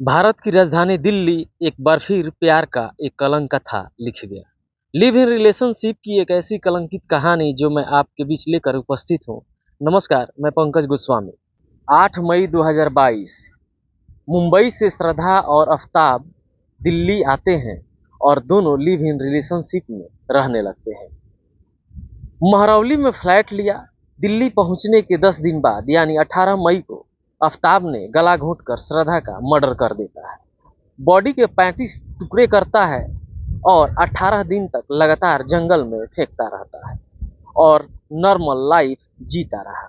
भारत की राजधानी दिल्ली एक बार फिर प्यार का एक कलंक कथा लिख गया। लिव इन रिलेशनशिप की एक ऐसी कलंकित कहानी जो मैं आपके बीच लेकर उपस्थित हूँ। नमस्कार, मैं पंकज गोस्वामी। 8 मई 2022 मुंबई से श्रद्धा और आफ्ताब दिल्ली आते हैं और दोनों लिव इन रिलेशनशिप में रहने लगते हैं। महरौली में फ्लैट लिया। दिल्ली पहुंचने के 10 दिन बाद यानी 18 मई को आफ्ताब ने गला घोंटकर श्रद्धा का मर्डर कर देता है। बॉडी के 35 टुकड़े करता है और 18 दिन तक लगातार जंगल में फेंकता रहता है और नॉर्मल लाइफ जीता रहा।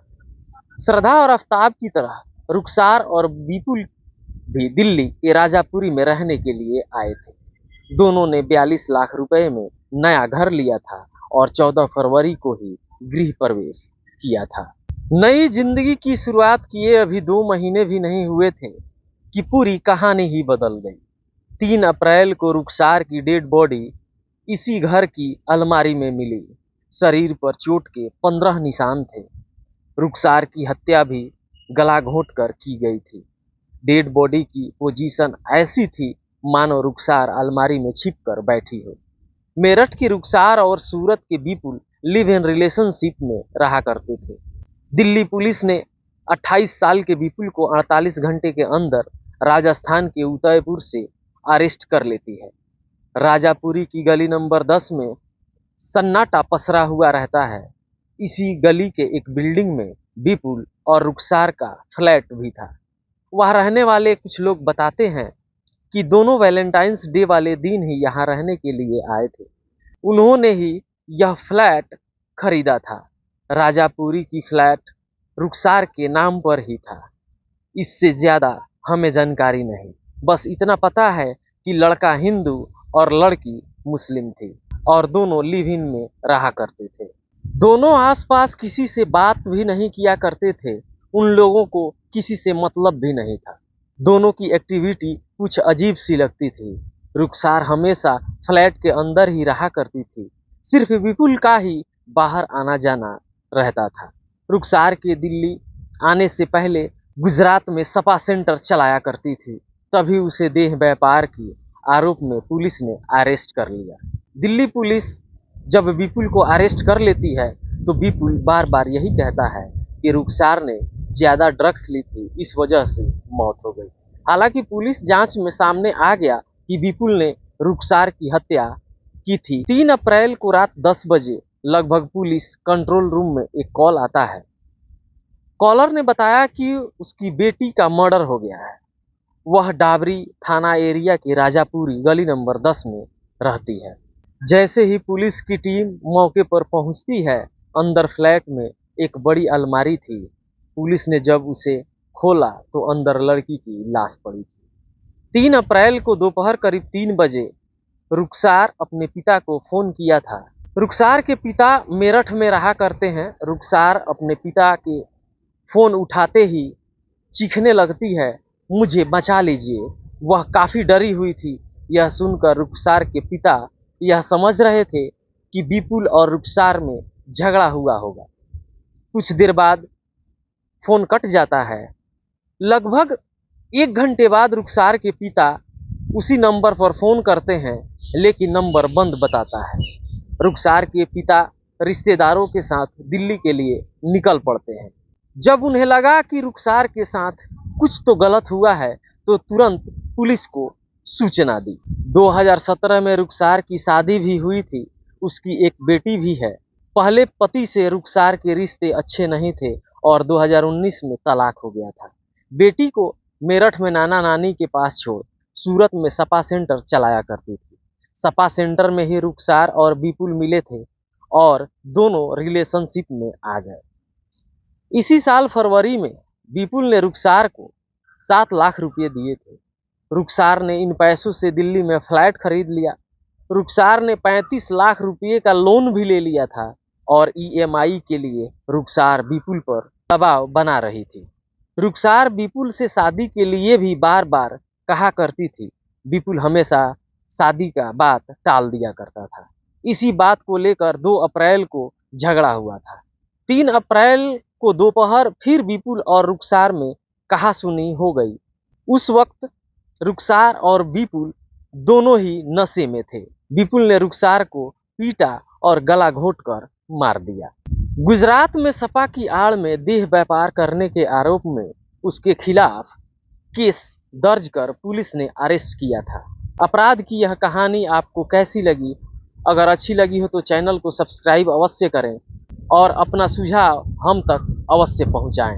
श्रद्धा और आफ्ताब की तरह रुखसार और विपुल भी दिल्ली के राजापुरी में रहने के लिए आए थे। दोनों ने 42 लाख रुपए में नया घर लिया था और 14 फरवरी को ही गृह प्रवेश किया था। नई जिंदगी की शुरुआत किए अभी 2 महीने भी नहीं हुए थे कि पूरी कहानी ही बदल गई। 3 अप्रैल को रुखसार की डेड बॉडी इसी घर की अलमारी में मिली। शरीर पर चोट के 15 निशान थे। रुखसार की हत्या भी गला घोंटकर की गई थी। डेड बॉडी की पोजीशन ऐसी थी मानो रुखसार अलमारी में छिपकर बैठी हो। मेरठ की रुखसार और सूरत के विपुल लिव इन रिलेशनशिप में रहा करते थे। दिल्ली पुलिस ने 28 साल के विपुल को 48 घंटे के अंदर राजस्थान के उदयपुर से अरेस्ट कर लेती है। राजापुरी की गली नंबर 10 में सन्नाटा पसरा हुआ रहता है। इसी गली के एक बिल्डिंग में विपुल और रुखसार का फ्लैट भी था। वहाँ रहने वाले कुछ लोग बताते हैं कि दोनों वैलेंटाइंस डे वाले दिन ही यहाँ रहने के लिए आए थे। उन्होंने ही यह फ्लैट खरीदा था। राजापुरी की फ्लैट रुखसार के नाम पर ही था। इससे ज्यादा हमें जानकारी नहीं, बस इतना पता है कि लड़का हिंदू और लड़की मुस्लिम थी और दोनों लिव इन में रहा करते थे। दोनों आसपास किसी से बात भी नहीं किया करते थे। उन लोगों को किसी से मतलब भी नहीं था। दोनों की एक्टिविटी कुछ अजीब सी लगती थी। रुखसार हमेशा फ्लैट के अंदर ही रहा करती थी। सिर्फ विपुल का ही बाहर आना जाना रहता था। रुखसार के दिल्ली आने से पहले गुजरात में सपा सेंटर चलाया करती थी। तभी उसे देह व्यापार की आरोप में पुलिस ने अरेस्ट कर लिया। दिल्ली पुलिस जब विपुल को अरेस्ट कर लेती है तो विपुल बार बार यही कहता है कि रुखसार ने ज्यादा ड्रग्स ली थी, इस वजह से मौत हो गई। हालांकि पुलिस जांच में सामने आ गया कि विपुल ने रुखसार की हत्या की थी। 3 अप्रैल को रात 10 बजे लगभग पुलिस कंट्रोल रूम में एक कॉल आता है। कॉलर ने बताया कि उसकी बेटी का मर्डर हो गया है। वह डाबरी थाना एरिया के राजापुरी गली नंबर 10 में रहती है। जैसे ही पुलिस की टीम मौके पर पहुंचती है, अंदर फ्लैट में एक बड़ी अलमारी थी। पुलिस ने जब उसे खोला तो अंदर लड़की की लाश पड़ी थी। 3 अप्रैल को दोपहर करीब 3 बजे रुखसार अपने पिता को फोन किया था। रुखसार के पिता मेरठ में रहा करते हैं। रुखसार अपने पिता के फोन उठाते ही चीखने लगती है, मुझे बचा लीजिए। वह काफी डरी हुई थी। यह सुनकर रुखसार के पिता यह समझ रहे थे कि विपुल और रुखसार में झगड़ा हुआ होगा। कुछ देर बाद फोन कट जाता है। लगभग 1 घंटे बाद रुखसार के पिता उसी नंबर पर फोन करते हैं, लेकिन नंबर बंद बताता है। रुखसार के पिता रिश्तेदारों के साथ दिल्ली के लिए निकल पड़ते हैं। जब उन्हें लगा कि रुखसार के साथ कुछ तो गलत हुआ है तो तुरंत पुलिस को सूचना दी। 2017 में रुखसार की शादी भी हुई थी। उसकी एक बेटी भी है। पहले पति से रुखसार के रिश्ते अच्छे नहीं थे और 2019 में तलाक हो गया था। बेटी को मेरठ में नाना नानी के पास छोड़ सूरत में सपा सेंटर चलाया करती थी। सपा सेंटर में ही रुखसार और विपुल मिले थे और दोनों रिलेशनशिप में आ गए। इसी साल फरवरी में विपुल ने रुखसार को 7 लाख रुपए दिए थे। रुखसार ने इन पैसों से दिल्ली में फ्लैट खरीद लिया। रुखसार ने 35 लाख रुपए का लोन भी ले लिया था और ईएमआई के लिए रुखसार विपुल पर दबाव बना रही थी। रुखसार विपुल से शादी के लिए भी बार बार कहा करती थी। विपुल हमेशा शादी का बात टाल दिया करता था। इसी बात को लेकर 2 अप्रैल को झगड़ा हुआ था। 3 अप्रैल को दोपहर फिर विपुल और रुखसार में कहासुनी हो गई। उस वक्त रुखसार और विपुल दोनों ही नशे में थे। विपुल ने रुखसार को पीटा और गला घोंटकर मार दिया। गुजरात में सपा की आड़ में देह व्यापार करने के आरोप में उसके खिलाफ केस दर्ज कर पुलिस ने अरेस्ट किया था। अपराध की यह कहानी आपको कैसी लगी? अगर अच्छी लगी हो तो चैनल को सब्सक्राइब अवश्य करें और अपना सुझाव हम तक अवश्य पहुंचाएं।